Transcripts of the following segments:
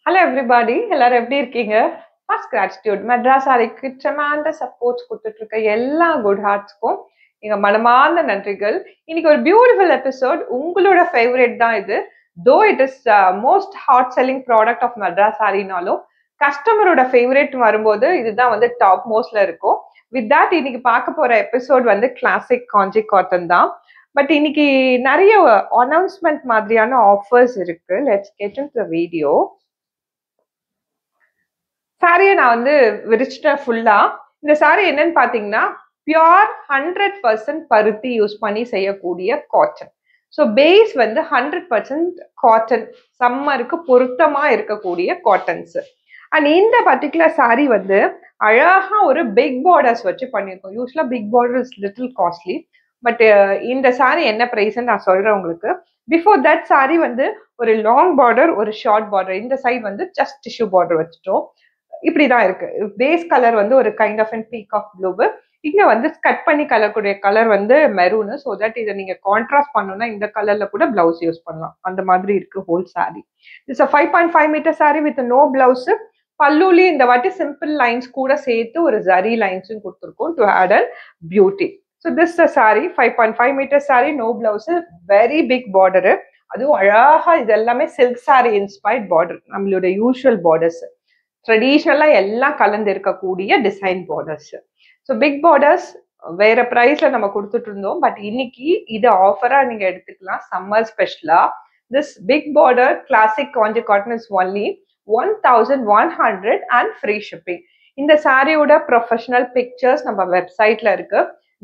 Hello everybody, எல்லாரும் எப்படி இருக்கீங்க? First gratitude, மெட்ராஸ் அறைக்கு tremendous supports கொடுத்துட்டு இருக்க எல்லா குட் ஹார்ட்ஸ்க்கும் எங்க மனமார்ந்த நன்றிகள். இன்னைக்கு ஒரு பியூட்டிஃபுல் எபிசோட். உங்களோட ஃபேவரட் தான் இது. Though it is most hot selling product of Madras ஆரினாலும் கஸ்டமரோட ஃபேவரட் வரும்போது இதுதான் வந்து டாப் மோஸ்ட்ல இருக்கும். வித் தட் இன்னைக்கு பார்க்க போற எபிசோட் வந்து கிளாசிக் காஞ்சி காட்டன் தான். பட் இன்னைக்கு நிறைய அனௌன்ஸ்மெண்ட் மாதிரியான ஆஃபர்ஸ் இருக்கு. Let's get into the video. சாரியை நான் வந்து விரிச்சிட்டேன் ஃபுல்லா. இந்த சாரி என்னன்னு பாத்தீங்கன்னா பியோர் 100% பருத்தி யூஸ் பண்ணி செய்யக்கூடிய காட்டன். ஸோ பேஸ் வந்து 100% காட்டன், சம்மருக்கு பொருத்தமா இருக்கக்கூடிய காட்டன்ஸ். அண்ட் இந்த பர்டிகுலர் சாரி வந்து அழகா ஒரு பிக் பார்டர்ஸ் வச்சு பண்ணியிருக்கோம். Usually big border is little costly. But இந்த சாரி என்ன பிரைஸ்ன்னு நான் சொல்றேன் உங்களுக்கு. பிஃபோர் தட் சாரி வந்து ஒரு லாங் பார்டர், ஒரு ஷார்ட் பார்டர். இந்த சைட் வந்து ஜஸ்ட் டிஷ்யூ பார்டர் வச்சுட்டோம். இப்படிதான் இருக்கு. பேஸ் கலர் வந்து ஒரு kind of an peacock blue. இங்க வந்து கட் பண்ணி கலக்கூடிய கலர் வந்து மெரூனு. ஸோ தட் இதை நீங்க கான்ட்ராஸ்ட் பண்ணணும்னா இந்த கலர்ல கூட பிளவுஸ் யூஸ் பண்ணலாம். அந்த மாதிரி இருக்கு whole sari. It's 5.5 metre sari with no blouse. பல்லுலி இந்த வாட்டி சிம்பிள் லைன்ஸ் கூட சேர்த்து ஒரு ஜரி லைன்ஸும் கொடுத்துருக்கோம் to add and beauty. So this sari 5.5 metre sari, no blouse, very big border. அதுவும் அழகா இது எல்லாமே சில்க் சாரி இன்ஸ்பயர்ட் பார்டர், நம்மளோட யூஸ்வல் பார்டர்ஸ். ட்ரெடிஷ்னலா எல்லாம் கலந்து இருக்கக்கூடிய design borders. So big borders வேற பிரைஸ்ல நம்ம கொடுத்துட்டு இருந்தோம். பட் இன்னைக்கு இது ஆஃபரா நீங்க எடுத்துக்கலாம், சம்மர் ஸ்பெஷலா. This big border classic Kanchi cotton is only 1100 and free shipping. இந்த சாரியோட ப்ரொஃபஷனல் பிக்சர்ஸ் நம்ம வெப்சைட்ல இருக்கு,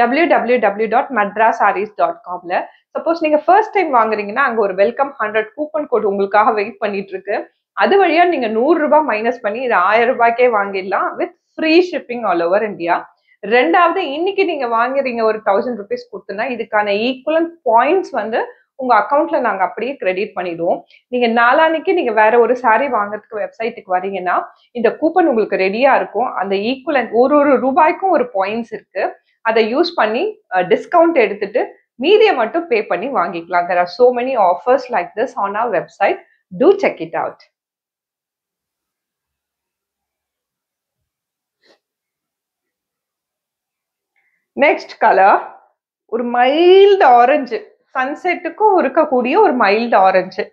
www.madrasarees.comல. சப்போஸ் நீங்க ஃபர்ஸ்ட் டைம் வாங்குறீங்கன்னா அங்க ஒரு வெல்கம் 100 கூப்பன் கோட் உங்களுக்காக வெயிட் பண்ணிட்டு இருக்கு. அது வழியா நீங்க 100 ரூபாய் மைனஸ் பண்ணி இது 1000 ரூபாய்க்கே வாங்கிடலாம் with free shipping all over India. ரெண்டாவது, இன்னைக்கு நீங்க வாங்குறீங்க ஒரு 1000 ருபீஸ் கொடுத்துனா இதுக்கான ஈக்குவலன்ட் பாயிண்ட்ஸ் வந்து உங்க அக்கௌண்ட்ல நாங்க அப்படியே கிரெடிட் பண்ணிடுவோம். நீங்க நாளானிக்கு நீங்க வேற ஒரு சாரி வாங்குறதுக்கு வெப்சைட்டுக்கு வரீங்கன்னா இந்த கூப்பன் உங்களுக்கு ரெடியா இருக்கும். அந்த ஈக்குவலன்ட் ஒரு ஒரு ரூபாய்க்கும் ஒரு பாயிண்ட்ஸ் இருக்கு. அதை யூஸ் பண்ணி டிஸ்கவுண்ட் எடுத்துட்டு மீதியை மட்டும் பே பண்ணி வாங்கிக்கலாம். There are so many offers like this on our website. Do check it out. Next colour ஒரு மைல்டு ஆரஞ்சு, சன்செட்டுக்கும் இருக்கக்கூடிய ஒரு மைல்டு ஆரஞ்சு.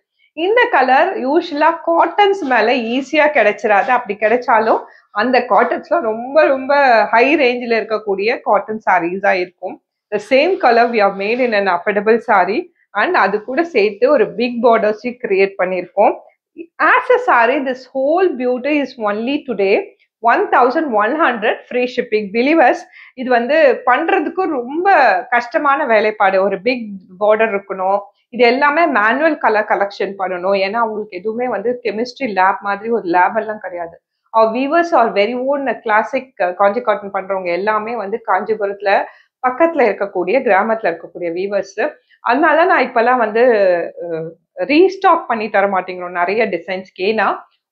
இந்த கலர் யூஸ்வலா காட்டன்ஸ் மேல ஈஸியா கிடைச்சிடாது. அப்படி கிடைச்சாலும் அந்த காட்டன்ஸ்ல ரொம்ப ரொம்ப ஹை ரேஞ்சில் இருக்கக்கூடிய காட்டன் சாரீஸா இருக்கும். The same colour we have made in an affordable sari and அது கூட சேர்த்து ஒரு பிக் பார்டர்ஸ் கிரியேட் பண்ணியிருக்கோம். As a sari this whole beauty is only today 1100 free shipping. Believers, இது வந்து பண்றதுக்கு ரொம்ப கஷ்டமான வேலைப்பாடு. ஒரு பிக் பார்டர் இருக்கணும், இது எல்லாமே மேனுவல் கலர் கலெக்ஷன் பண்ணணும். ஏன்னா அவங்களுக்கு எதுவுமே வந்து கெமிஸ்ட்ரி லேப் மாதிரி ஒரு லேப் எல்லாம் கிடையாது. Our weavers are very own classic Kanchi cotton பண்றவங்க எல்லாமே வந்து காஞ்சிபுரத்துல பக்கத்துல இருக்கக்கூடிய கிராமத்துல இருக்கக்கூடிய வீவர்ஸ். அதனால நான் இப்பெல்லாம் வந்து ரீஸ்டாக் பண்ணி தர மாட்டேங்கிறோம் நிறைய டிசைன்ஸ்க்கு. ஏன்னா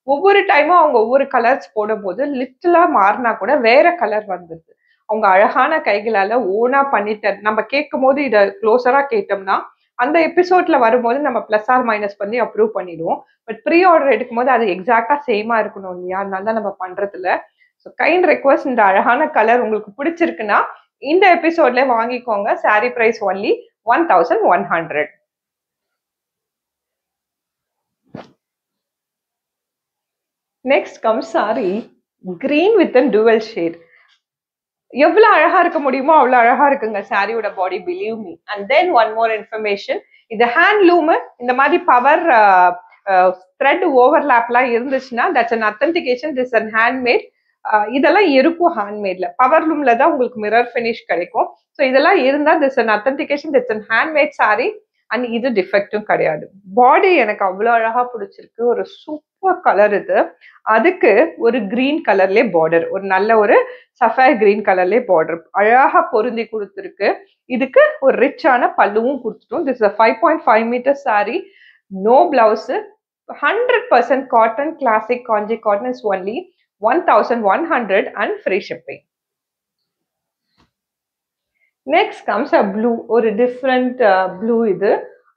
ஒவ்வொரு டைமும் அவங்க ஒவ்வொரு கலர்ஸ் போடும்போது லிட்டிலா மாறினா கூட வேற கலர் வந்துருது. அவங்க அழகான கைகளால ஓனா பண்ணிட்டு நம்ம கேட்கும் போது இதை க்ளோஸரா கேட்டோம்னா அந்த எபிசோட்ல வரும்போது நம்ம பிளஸ் ஆர் மைனஸ் பண்ணி அப்ரூவ் பண்ணிடுவோம். பட் ப்ரீ ஆர்டர் எடுக்கும் போது அது எக்ஸாக்டா சேமா இருக்கணும் இல்லையா? அதனால தான் நம்ம பண்றதுல. ஸோ கைண்ட் ரெக்வஸ்ட், இந்த அழகான கலர் உங்களுக்கு பிடிச்சிருக்குன்னா இந்த எபிசோட்ல வாங்கிக்கோங்க. Sari price only 1100. Next come sari green with an dual shade. எவ்வளவு அழகா இருக்க முடியுமோ அவ்வளவு அழகா இருக்குங்க சாரியோட body, believe me. And then one more information, இது ஹேண்ட்லூம். இந்த மாதிரி பவர் த்ரெட் ஓவர்லாப்லாம் இருந்துச்சுன்னா that's an authentication this an handmade. இதெல்லாம் இருக்கும் ஹேண்ட்மேட்ல. பவர் லூம்ல தான் உங்களுக்கு மிரர் ஃபினிஷ் கிடைக்கும். ஸோ இதெல்லாம் இருந்தா this an authentication that's an handmade sari. And இது டிஃபெக்டும் கிடையாது. பாடி எனக்கு அவ்வளோ அழகா பிடிச்சிருக்கு. ஒரு சூப்பர் கலர் இது. அதுக்கு ஒரு கிரீன் கலர்லேயே பார்டர், ஒரு நல்ல ஒரு சஃபயர் கிரீன் கலர்லேயே பார்டர் அழகா பொருந்தி கொடுத்துருக்கு. இதுக்கு ஒரு ரிச்சான பல்லுவும் கொடுத்துட்டோம். This is 5.5 metre sari, no blouse, 100% cotton, classic Kanchi cotton is only 1100 and free shipping. Next comes a blue, ஒரு டிஃப்ரெண்ட் ப்ளூ இது.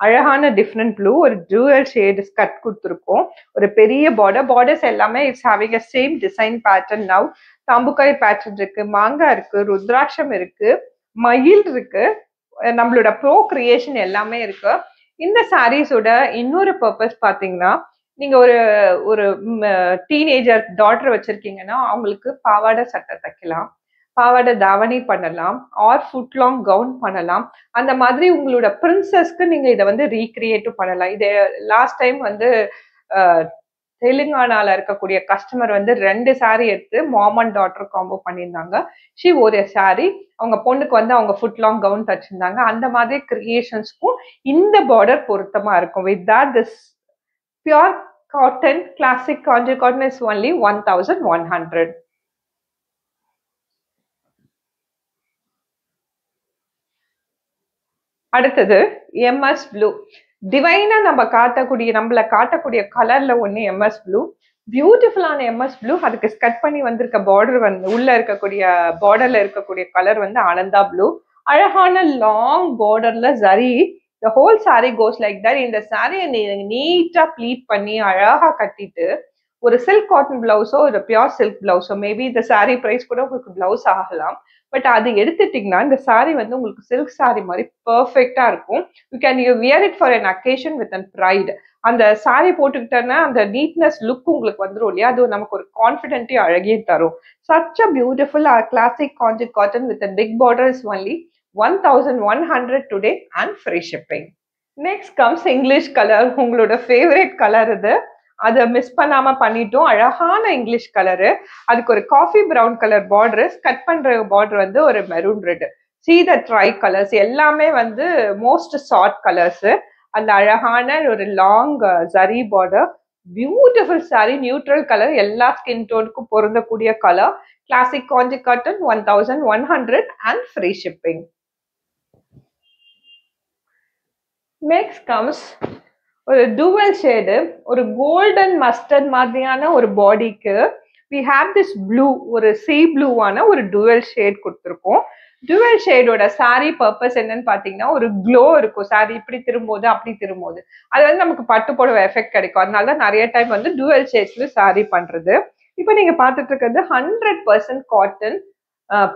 அழகான டிஃப்ரெண்ட் ப்ளூ, ஒரு டூயல் ஷேடு கட் கொடுத்துருக்கோம். ஒரு பெரிய பார்டர்ஸ் எல்லாமே it's having a same design pattern. Now தாம்புக்காய் pattern இருக்கு, மாங்காய் இருக்கு, ருத்ராட்சம் இருக்கு, மயில் இருக்கு, நம்மளோட ப்ரோ கிரியேஷன் எல்லாமே இருக்கு. இந்த சாரீஸோட இன்னொரு பர்பஸ் பாத்தீங்கன்னா, நீங்க ஒரு ஒரு டீனேஜர் டாட்டர் வச்சிருக்கீங்கன்னா அவங்களுக்கு பாவாடை சட்டை தைக்கலாம், பாவாடை தாவணி பண்ணலாம், ஆர் ஃபுட் லாங் கவுன் பண்ணலாம். அந்த மாதிரி உங்களோட பிரின்சஸ்க்கு நீங்க இதை வந்து ரீக்ரியேட்டும் பண்ணலாம். இது லாஸ்ட் டைம் வந்து தெலுங்கானால இருக்கக்கூடிய கஸ்டமர் வந்து 2 சாரி எடுத்து மாம் அண்ட் டாட்டர் காம்போ பண்ணியிருந்தாங்க. ஷி ஒரு சாரி அவங்க பொண்ணுக்கு வந்து அவங்க ஃபுட் லாங் கவுன் தச்சிருந்தாங்க. அந்த மாதிரி கிரியேஷன்ஸ்க்கும் இந்த பார்டர் பொருத்தமா இருக்கும். With that this pure cotton classic Kanchi cotton is only 1100. அடுத்தது எம்எஸ் ப்ளூ. டிவைனா நம்மள காட்டக்கூடிய கலர்ல ஒண்ணு எம்எஸ் ப்ளூ. பியூட்டிஃபுல்லான எம்எஸ் ப்ளூ. அதுக்கு கட் பண்ணி வந்திருக்க பார்டர் வந்து உள்ள இருக்கக்கூடிய பார்டர்ல இருக்கக்கூடிய கலர் வந்து ஆனந்தா ப்ளூ. அழகான லாங் பார்டர்ல zari. the whole saree goes like that. இந்த சாரியை நீட்டா ப்ளீட் பண்ணி அழகா கட்டிட்டு ஒரு சில்க் காட்டன் பிளவுஸோ ஒரு பியூர் சில்க் பிளவுஸோ, மேபி இந்த சாரி பிரைஸ் கூட உங்களுக்கு பிளவுஸ் ஆகலாம். பட் அது எடுத்துட்டீங்கன்னா இந்த சாரி வந்து உங்களுக்கு சில்க் சாரி மாதிரி பர்ஃபெக்டா இருக்கும். You can wear it for an occasion with an pride. அந்த சாரி போட்டுக்கிட்டேன்னா அந்த நீட்னஸ் லுக் உங்களுக்கு வந்துடும் இல்லையா, அது நமக்கு ஒரு கான்ஃபிடென்ட்டையும் அழகியும் தரும். such a beautiful classic Kanchi cotton with a big border is only 1100 today and free shipping. Next comes English color. உங்களோட ஃபேவரட் கலர் இது. அதை மிஸ் பண்ணாம பண்ணிட்டோம். அழகான இங்கிலீஷ் கலரு. அதுக்கு ஒரு coffee brown colour border, cut பண்ற பார்டர் வந்து ஒரு maroon red. see the try colours எல்லாமே வந்து மோஸ்ட் ஷார்ட் கலர்ஸ். அந்த அழகான ஒரு long zari border. Beautiful sorry, neutral colour, எல்லா ஸ்கின் டோனுக்கும் பொருந்தக்கூடிய colour. Classic Kanchi cotton 1100 and free shipping. Next comes ஒரு டூவல் ஷேடு, ஒரு கோல்டன் மஸ்டர்ட் மாதிரியான ஒரு பாடிக்கு we have this ப்ளூ, ஒரு சீ ப்ளூவான ஒரு டூவல் ஷேட் கொடுத்துருக்கோம். டூவல் ஷேடோட சாரி பர்பஸ் என்னன்னு பாத்தீங்கன்னா, ஒரு க்ளோ இருக்கும். சாரி இப்படி திரும்போது அப்படி திரும்போது அது வந்து நமக்கு பட்டு புடவை எஃபெக்ட் கிடைக்கும். அதனாலதான் நிறைய டைம் வந்து டூவல் ஷேட்ஸ்ல சாரி பண்றது. இப்போ நீங்க பாத்துட்டு இருக்கிறது 100% காட்டன்,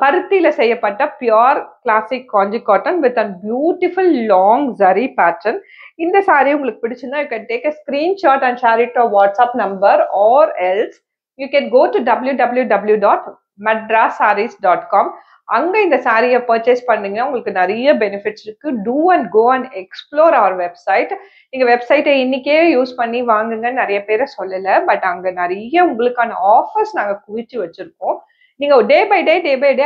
பருத்தியில செய்யப்பட்ட pure classic Kanchi cotton with a beautiful long zari pattern. இந்த சாரி உங்களுக்கு பிடிச்சிருந்தா you can take a screenshot and share it to our WhatsApp number, or else you can go to www.madrasarees.com. அங்க இந்த சாரியை பர்ச்சேஸ் பண்ணீங்கன்னா உங்களுக்கு நிறைய பெனிஃபிட்ஸ் இருக்கு. Do and go and explore our website. நீங்க வெப்சைட்டை இன்னைக்கே யூஸ் பண்ணி வாங்குங்க, நிறைய பேரை சொல்லல, பட் அங்க நிறைய உங்களுக்கான ஆஃபர்ஸ் நாங்க குவிச்சு வச்சிருக்கோம். நீங்க டே பை டே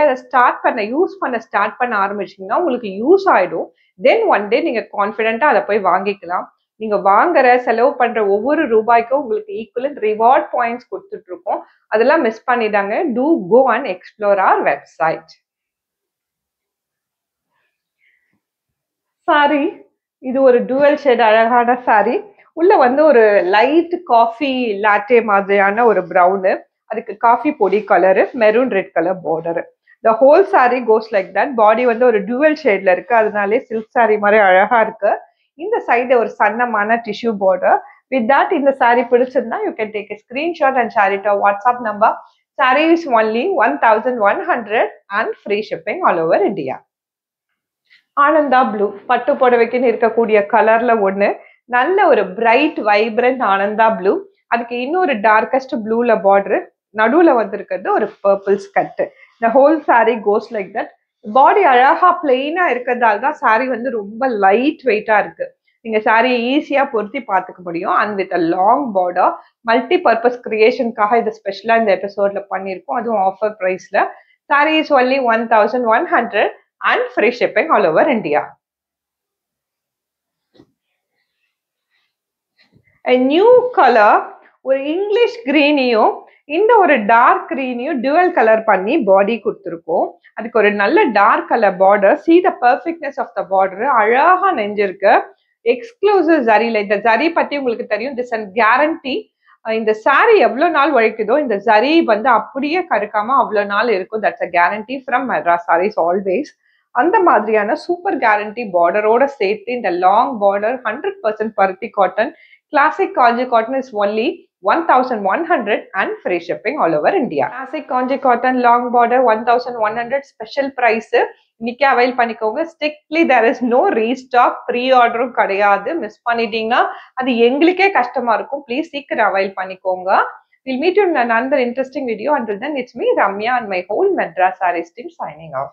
அதை யூஸ் பண்ண ஆரம்பிச்சீங்கன்னா உங்களுக்கு யூஸ் ஆயிடும். தென் ஒன் டே நீங்க கான்ஃபிடென்ட்டா அதை போய் வாங்கிக்கலாம். நீங்க வாங்குற செலவு பண்ற ஒவ்வொரு ரூபாய்க்கும் உங்களுக்கு ஈக்குவலன்ட் ரிவார்ட் பாயிண்ட்ஸ் கொடுத்துட்டு இருக்கோம். அதெல்லாம் மிஸ் பண்ணிடாங்க. To go and explore our website. Sari, இது ஒரு டூவல் ஷேட் அழகான சாரி. உள்ள வந்து ஒரு லைட் காஃபி லாட்டே மாதிரியான ஒரு ப்ரௌனு, அதுக்கு காஃபி பொடி colour, maroon red colour border. the whole saree goes like that. பாடி வந்து ஒரு டூவல் ஷேட்ல இருக்கு, அதனாலே சில்க் சாரி மாதிரி அழகா இருக்கு. இந்த சைடு ஒரு சன்னமான டிஷ்யூ பார்டர். வித் தட் இந்த சாரி பிடிச்சிருந்தா you can take a screenshot and share it to our WhatsApp number. Saree is only 1100 and free shipping all over India. Ananda blue, பட்டு புடவைக்குன்னு இருக்கக்கூடிய கலர்ல ஒண்ணு. நல்ல ஒரு பிரைட் வைப்ரண்ட் ஆனந்தா ப்ளூ. அதுக்கு இன்னொரு டார்கஸ்ட் ப்ளூல பார்டர், நடுவுல வந்திருக்கிறது ஒரு பர்பிள் ஸ்கட். the whole saree goes like that. Body அழகா பிளெயினா இருக்கிறதால தான் சாரி வந்து ரொம்ப லைட் வெயிட்டா இருக்கு. நீங்க சாரியை ஈஸியா பொருத்தி பார்த்துக்க முடியும். And with a long border, multi purpose கிரியேஷனுக்காக இது ஸ்பெஷலா இந்த எபிசோட்ல பண்ணியிருக்கோம், அதுவும் ஆஃபர் பிரைஸ்ல. Sari is only 1100 and free shipping all over India. A new color, ஒரு இங்கிலீஷ் கிரீனையும் இந்த ஒரு டார்க் கிரீனையும் டுவல் கலர் பண்ணி பாடி கொடுத்துருக்கோம். அதுக்கு ஒரு நல்ல dark colour border. see the perfectness of the border. அழகா நெஞ்சிருக்கு. எக்ஸ்க்ளூசிவ் ஜரியில, இந்த ஜரி பத்தி உங்களுக்கு தெரியும், திஸ் அண்ட் கேரண்டி. இந்த சாரி எவ்வளவு நாள் உழைக்குதோ இந்த ஜரி வந்து அப்படியே கருக்காம அவ்வளவு நாள் இருக்கும். That's a guarantee from Madras Sarees always. அந்த மாதிரியான சூப்பர் கேரண்டி பார்டரோட சேர்த்து இந்த லாங் பார்டர் 100% பருத்தி cotton classic Kanchi cotton is only 1100 and free shipping all over India. Classic Kanji cotton long border 1100 special price. இன்னைக்கு அவைல் பண்ணிக்கோங்க. Strictly there is no restock, pre-order கிடையாது. Miss பண்ணிட்டீங்கன்னா அது எங்களுக்கே கஷ்டமா இருக்கும். ப்ளீஸ் சீக்கிரம் அவைல் பண்ணிக்கோங்க. We'll meet you in another interesting video. Until then, it's me, Ramya, and my whole Madras Sarees team signing off.